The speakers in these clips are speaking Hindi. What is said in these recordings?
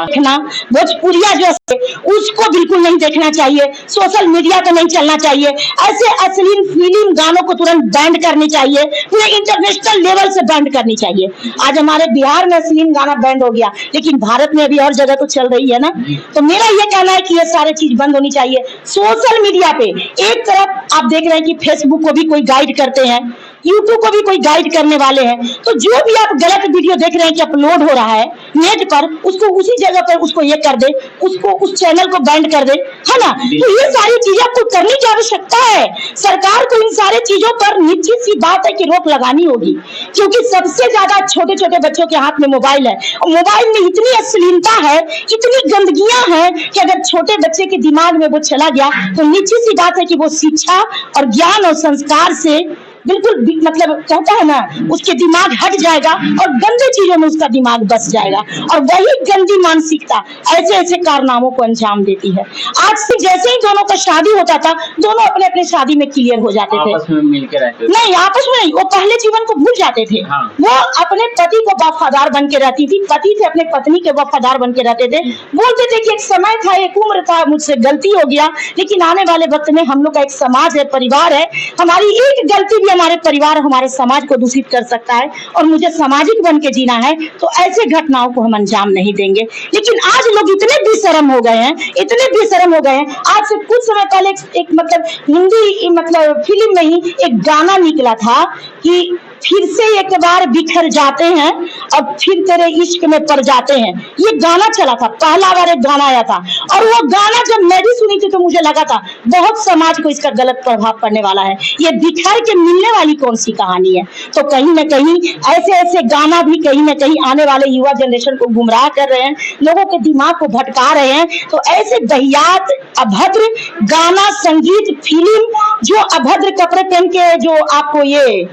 देखना भोजपुरिया जो है उसको बिल्कुल नहीं देखना चाहिए, सोशल मीडिया पे नहीं चलना चाहिए, ऐसे अश्लील फिल्म गानों को तुरंत बैंड करनी चाहिए, पूरे इंटरनेशनल लेवल से बैंड करनी चाहिए। आज हमारे बिहार में अश्लील गाना बैंड हो गया, लेकिन भारत में अभी और जगह तो चल रही है ना। तो मेरा ये कहना है कि ये सारे चीज बंद होनी चाहिए। सोशल मीडिया पे एक तरफ आप देख रहे हैं कि फेसबुक को भी कोई गाइड करते हैं, यूट्यूब को भी कोई गाइड करने वाले हैं, तो जो भी आप गलत वीडियो देख रहे हैं कि अपलोड हो रहा है नेट पर, उसको उसी जगह पर उसको ये कर दे, उसको उस चैनल को बैंड कर दे, है ना। तो ये सारी चीजें आपको करने की आवश्यकता है। सरकार को इन सारे चीजों पर निश्चित सी बात है कि रोक लगानी होगी, क्योंकि सबसे ज्यादा छोटे छोटे बच्चों के हाथ में मोबाइल है, और मोबाइल में इतनी अश्लीलता है, इतनी गंदगियां हैं कि अगर छोटे बच्चे के दिमाग में वो चला गया तो निश्चित सी बात है कि वो शिक्षा और ज्ञान और संस्कार से बिल्कुल मतलब कहता है ना, उसके दिमाग हट जाएगा और गंदे चीजों में उसका दिमाग बस जाएगा, और वही गंदी मानसिकता ऐसे ऐसे कारनामों को अंजाम देती है। आज से जैसे ही दोनों का शादी होता था, दोनों अपने अपने शादी में क्लियर हो जाते थे, आपस में मिलकर रहते थे। नहीं आपस में नहीं, वो पहले जीवन को भूल जाते थे। हाँ। वो अपने पति को वफादार बन के रहती थी, पति से अपने पत्नी के वफादार बन के रहते थे, बोलते थे कि एक समय था, एक उम्र था, मुझसे गलती हो गया, लेकिन आने वाले वक्त में हम लोग का एक समाज है, परिवार है, हमारी एक गलती भी हमारे परिवार हमारे समाज को दूषित कर सकता है, और मुझे सामाजिक बन के जीना है, तो ऐसे घटनाओं को हम अंजाम नहीं देंगे। लेकिन आज लोग इतने बेशरम हो गए हैं, इतने बेशरम हो गए हैं। आज से कुछ समय पहले एक मतलब हिंदी मतलब फिल्म में ही एक गाना निकला था कि फिर से एक बार बिखर जाते हैं और फिर तेरे इश्क में पड़ जाते हैं, ये गाना चला था, पहला बार एक गाना आया था, और वो गाना जब मैं भी सुनी थी तो मुझे लगा था बहुत समाज को इसका गलत प्रभाव पड़ने वाला है, ये बिखर के मिलने वाली कौन सी कहानी है। तो कहीं न कहीं ऐसे ऐसे गाना भी कहीं न कहीं आने वाले युवा जनरेशन को गुमराह कर रहे हैं, लोगों के दिमाग को भटका रहे हैं। तो ऐसे दहियात अभद्र गाना, संगीत, फिल्म, जो अभद्र कपड़े पहन के जो आपको ये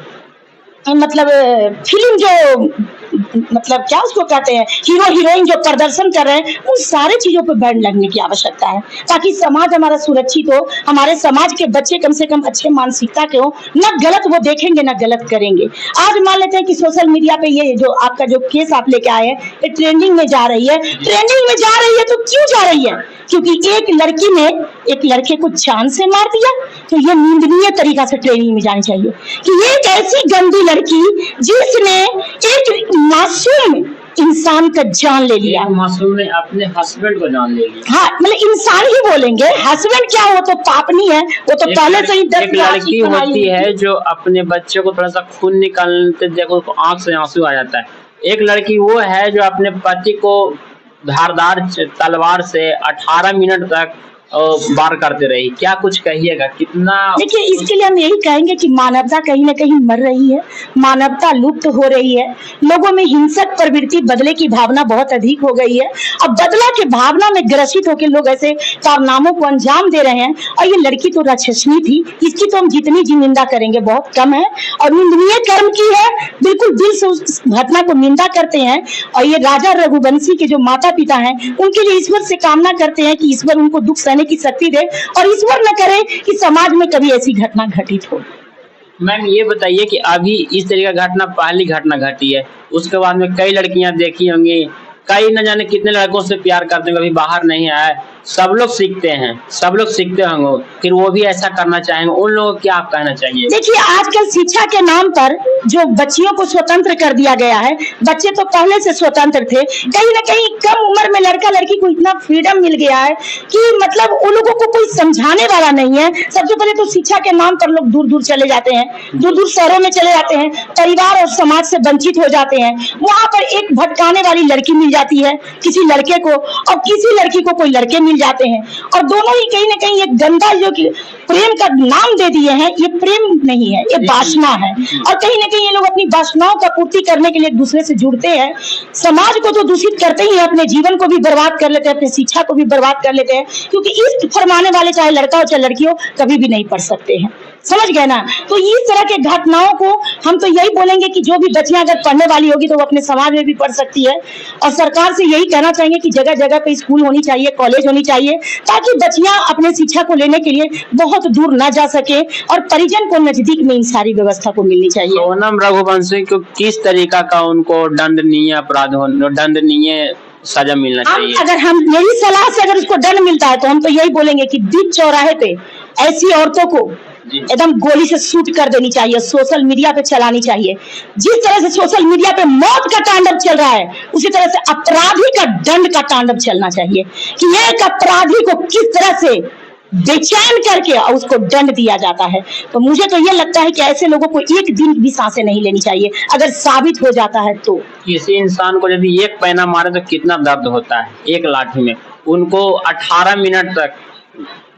मतलब फिल्म जो मतलब क्या उसको कहते हैं, हीरो हीरोइन जो प्रदर्शन कर रहे हैं, उन सारे चीजों पे बैन लगने की आवश्यकता है, ताकि समाज हमारा सुरक्षित हो, हमारे समाज के बच्चे कम से कम अच्छे मानसिकता के हो, न गलत वो देखेंगे न गलत करेंगे। आज मान लेते हैं कि सोशल मीडिया पे ये जो आपका जो केस आप लेके आए हैं, ये ट्रेंडिंग में जा रही है, ट्रेंडिंग में जा रही है, तो क्यों जा रही है? क्योंकि एक लड़की ने एक लड़के को जान से मार दिया, तो ये निंदनीय तरीका से ट्रेनिंग में जानी चाहिए कि ये एक ऐसी गंदी लड़की जिसने एक मासूम इंसान का जान ले लिया, मासूम ने अपने हस्बैंड को जान ले लिया। हाँ मतलब इंसान ही बोलेंगे, हस्बैंड क्या, वो तो पाप नहीं है, वो तो पहले से ही 10 एक लड़की होती है जो अपने बच्चे को थोड़ा सा खून निकालते देखो तो आंख से आंसू आ जाता है। एक लड़की वो है जो अपने पति को धारदार तलवार से 18 मिनट तक वार करते रही। क्या कुछ कहिएगा, कितना? देखिए, इसके लिए हम यही कहेंगे कि मानवता कहीं न कहीं मर रही है, मानवता लुप्त हो रही है, लोगों में हिंसक प्रवृत्ति, बदले की भावना बहुत अधिक हो गई है। अब बदला की भावना में ग्रसित होकर लोग ऐसे कारनामों को अंजाम दे रहे हैं, और ये लड़की तो राक्षसनी थी, इसकी तो हम जितनी जी निंदा करेंगे बहुत कम है, और निंदनीय कर्म की है, बिल्कुल दिल से उस घटना को निंदा करते हैं। और ये राजा रघुवंशी के जो माता पिता हैं, उनके लिए ईश्वर से कामना करते हैं कि ईश्वर उनको दुख की शक्ति दे, और ईश्वर न करे कि समाज में कभी ऐसी घटना घटित हो। मैम ये बताइए कि अभी इस तरह का घटना पहली घटना घटी है, उसके बाद में कई लड़कियां देखी होंगी, कई न जाने कितने लड़कों से प्यार करते हैं, कभी बाहर नहीं आए, सब लोग सीखते हैं, सब लोग सीखते होंगे, फिर वो भी ऐसा करना चाहेंगे, उन लोगों को क्या आप कहना चाहिए? देखिए, आजकल शिक्षा के नाम पर जो बच्चियों को स्वतंत्र कर दिया गया है, बच्चे तो पहले से स्वतंत्र थे, कहीं न कहीं कम उम्र में लड़का लड़की को इतना फ्रीडम मिल गया है कि मतलब उन लोगों को कोई समझाने वाला नहीं है। सबसे पहले तो शिक्षा के नाम पर लोग दूर दूर चले जाते हैं, दूर दूर शहरों में चले जाते हैं, परिवार और समाज से वंचित हो जाते हैं। वहां पर एक भटकाने वाली लड़की मिल जाती है किसी लड़के को, और किसी लड़की को कोई लड़के मिल जाते हैं, और दोनों ही कहीं न कहीं एक गंदा जो कि प्रेम का नाम दे दिए हैं, ये प्रेम नहीं है, ये वासना है। और कहीं न कहीं ये लोग अपनी वासनाओं का पूर्ति करने के लिए एक दूसरे से जुड़ते हैं, समाज को तो दूषित करते ही हैं, अपने जीवन को भी बर्बाद कर लेते हैं, अपनी शिक्षा को भी बर्बाद कर लेते हैं, क्योंकि इस फरमाने वाले चाहे लड़का हो चाहे लड़की हो कभी भी नहीं पढ़ सकते हैं। समझ गए ना। तो इस तरह के घटनाओं को हम तो यही बोलेंगे कि जो भी बच्चियां अगर पढ़ने वाली होगी तो वो अपने समाज में भी पढ़ सकती है, और सरकार से यही कहना चाहेंगे कि जगह जगह पे स्कूल होनी चाहिए, कॉलेज होनी चाहिए, ताकि बच्चियां अपने शिक्षा को लेने के लिए बहुत दूर न जा सके और परिजन को नजदीक में इन सारी व्यवस्था को मिलनी चाहिए। सोनम रघुवंशी को किस तरीका का उनको दंडनीय अपराध, दंडनीय सजा मिलना चाहिए। अगर हम मेरी सलाह से अगर उसको दंड मिलता है तो हम तो यही बोलेंगे कि बीच चौराहे पे ऐसी औरतों को एकदम गोली से शूट कर देनी चाहिए, सोशल मीडिया पे चलानी चाहिए। जिस तरह से सोशल मीडिया पे मौत का तांडव चल रहा है उसी तरह से अपराधी का दंड का तांडव चलना चाहिए कि एक अपराधी को किस तरह से बेचैन करके और उसको दंड दिया जाता है। तो मुझे तो ये लगता है कि ऐसे लोगों को एक दिन भी सांसें नहीं लेनी चाहिए अगर साबित हो जाता है तो। किसी इंसान को यदि एक पैना मारे तो कितना दर्द होता है एक लाठी में। उनको 18 मिनट तक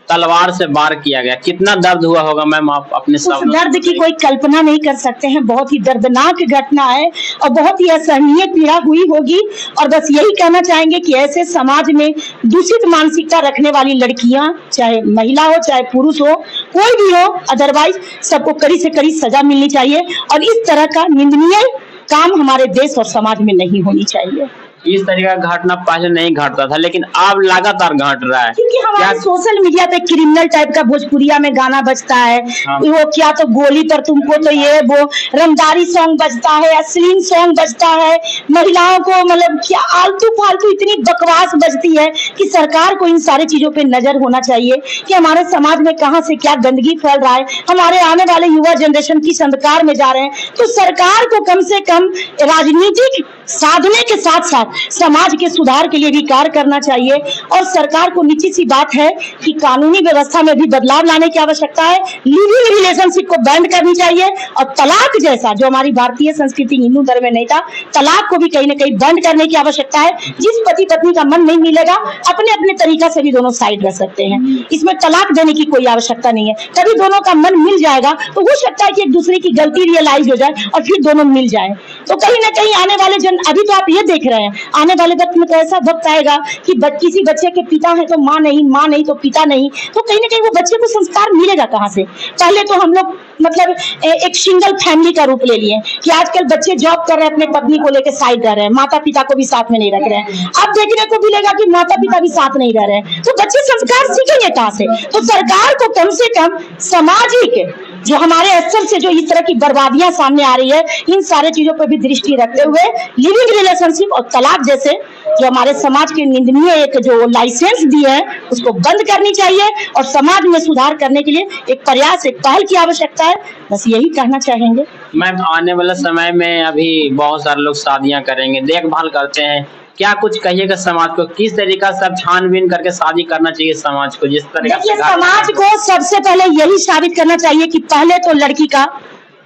तलवार से वार किया गया, कितना दर्द हुआ होगा मैम, आप अपने उस दर्द की कोई कल्पना नहीं कर सकते हैं। बहुत ही दर्दनाक घटना है और बहुत ही असहनीय पीड़ा हुई होगी। और बस यही कहना चाहेंगे कि ऐसे समाज में दूषित मानसिकता रखने वाली लड़कियां, चाहे महिला हो चाहे पुरुष हो, कोई भी हो, अदरवाइज सबको कड़ी से कड़ी सजा मिलनी चाहिए और इस तरह का निंदनीय काम हमारे देश और समाज में नहीं होनी चाहिए। इस तरह का घटना पहले नहीं घटता था लेकिन अब लगातार घट रहा है, क्योंकि हमारे सोशल मीडिया पे क्रिमिनल टाइप का भोजपुरिया में गाना बजता है। हाँ। वो क्या तो गोली पर तुमको तो ये वो रंगदारी सॉन्ग बजता है, अश्लील सॉन्ग बजता है, महिलाओं को मतलब क्या आलतू फालतू इतनी बकवास बजती है कि सरकार को इन सारी चीजों पे नजर होना चाहिए कि हमारे समाज में कहाँ से क्या गंदगी फैल रहा है, हमारे आने वाले युवा जनरेशन किस अंधकार में जा रहे हैं। तो सरकार को कम से कम राजनीतिक साधने के साथ साथ समाज के सुधार के लिए भी कार्य करना चाहिए और सरकार को निश्चित सी बात है कि कानूनी व्यवस्था में भी बदलाव लाने की आवश्यकता है। लिविंग रिलेशनशिप को बैंड करनी चाहिए और तलाक जैसा जो हमारी भारतीय संस्कृति हिंदू धर्म में नहीं था, तलाक को भी कहीं ना कहीं बंद करने की आवश्यकता है। जिस पति पत्नी का मन नहीं मिलेगा अपने अपने तरीका से भी दोनों साइड रह सकते हैं, इसमें तलाक देने की कोई आवश्यकता नहीं है। कभी दोनों का मन मिल जाएगा तो हो सकता है कि एक दूसरे की गलती रियलाइज हो जाए और फिर दोनों मिल जाए। तो कहीं ना कहीं आने वाले अभी तो आप ये देख रहे हैं, आने वाले वक्त में तो ऐसा वक्त आएगा कि किसी बच्चे के पिता है तो माँ नहीं तो पिता नहीं, तो कहीं ना कहीं वो बच्चे को संस्कार मिलेगा कहाँ से। पहले तो हम लोग मतलब एक सिंगल फैमिली का रूप ले लिए कि आजकल बच्चे जॉब कर रहे हैं, अपने पत्नी को लेकर साइड रह रहे हैं, माता पिता को भी साथ में नहीं रख रहे हैं। अब देखने को मिलेगा कि माता पिता भी साथ नहीं रह रहे हैं, तो बच्चे संस्कार सीखेंगे कहाँ से। तो सरकार को कम से कम सामाजिक जो हमारे स्तर से जो इस तरह की बर्बादियां सामने आ रही है, इन सारे चीजों पर भी दृष्टि रखते हुए लिविंग रिलेशनशिप और तलाक जैसे जो हमारे समाज के निंदनीय एक जो लाइसेंस दिए हैं उसको बंद करनी चाहिए और समाज में सुधार करने के लिए एक प्रयास, एक पहल की आवश्यकता है। बस यही कहना चाहेंगे। मैम, आने वाले समय में अभी बहुत सारे लोग शादियां करेंगे, देखभाल करते हैं, क्या कुछ कहिएगा समाज को, किस तरीका से सब छानबीन करके शादी करना चाहिए समाज को? जिस तरीके देखिए, समाज को सबसे पहले यही साबित करना चाहिए कि पहले तो लड़की का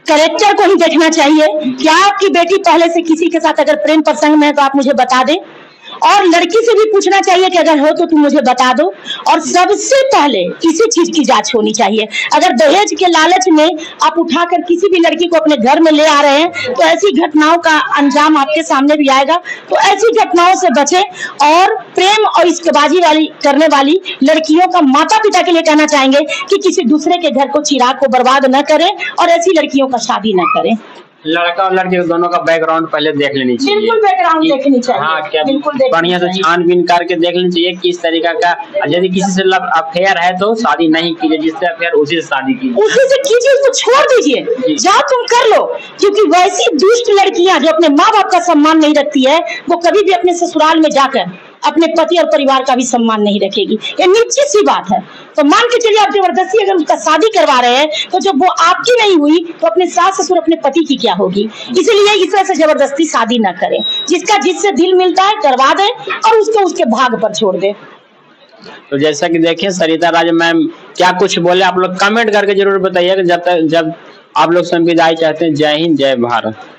कैरेक्टर को ही देखना चाहिए। क्या आपकी बेटी पहले से किसी के साथ अगर प्रेम प्रसंग में है तो आप मुझे बता दें, और लड़की से भी पूछना चाहिए कि अगर हो तो तुम मुझे बता दो। और सबसे पहले इसी चीज की जांच होनी चाहिए। अगर दहेज के लालच में आप उठाकर किसी भी लड़की को अपने घर में ले आ रहे हैं तो ऐसी घटनाओं का अंजाम आपके सामने भी आएगा। तो ऐसी घटनाओं से बचें और प्रेम और इश्कबाजी वाली करने वाली लड़कियों का माता पिता के लिए कहना चाहेंगे कि किसी दूसरे के घर को चिराग को बर्बाद न करें और ऐसी लड़कियों का शादी न करें। लड़का और लड़की दोनों का बैकग्राउंड पहले देख लेनी चाहिए। बिल्कुल बैकग्राउंड देखनी चाहिए। हाँ, क्या बिल्कुल बढ़िया से छानबीन करके देख लेनी चाहिए किस तरीका का। यदि किसी से अफेयर है तो शादी नहीं कीजिए, जिससे अफेयर उसी से शादी कीजिए, उसी से कीजिए, उसको छोड़ दीजिए, जाओ तुम कर लो। क्योंकि वैसी दुष्ट लड़कियां जो अपने माँ बाप का सम्मान नहीं रखती है वो कभी भी अपने ससुराल में जाकर अपने पति और परिवार का भी सम्मान नहीं रखेगी। ये निश्चित सी बात है। तो मान के चलिए आप जबरदस्ती अगर उसका शादी करवा रहे हैं तो जब वो आपकी नहीं हुई तो अपने सास ससुर अपने पति की क्या होगी। इसलिए इस तरह से जबरदस्ती शादी न करें। जिसका जिससे दिल मिलता है करवा दे और उसको उसके भाग पर छोड़ दे। तो जैसा कि देखिए सरिता राज मैम क्या कुछ बोले, आप लोग कमेंट करके जरूर बताइएगा। जब आप लोग से विदाई चाहते हैं। जय हिंद, जय भारत।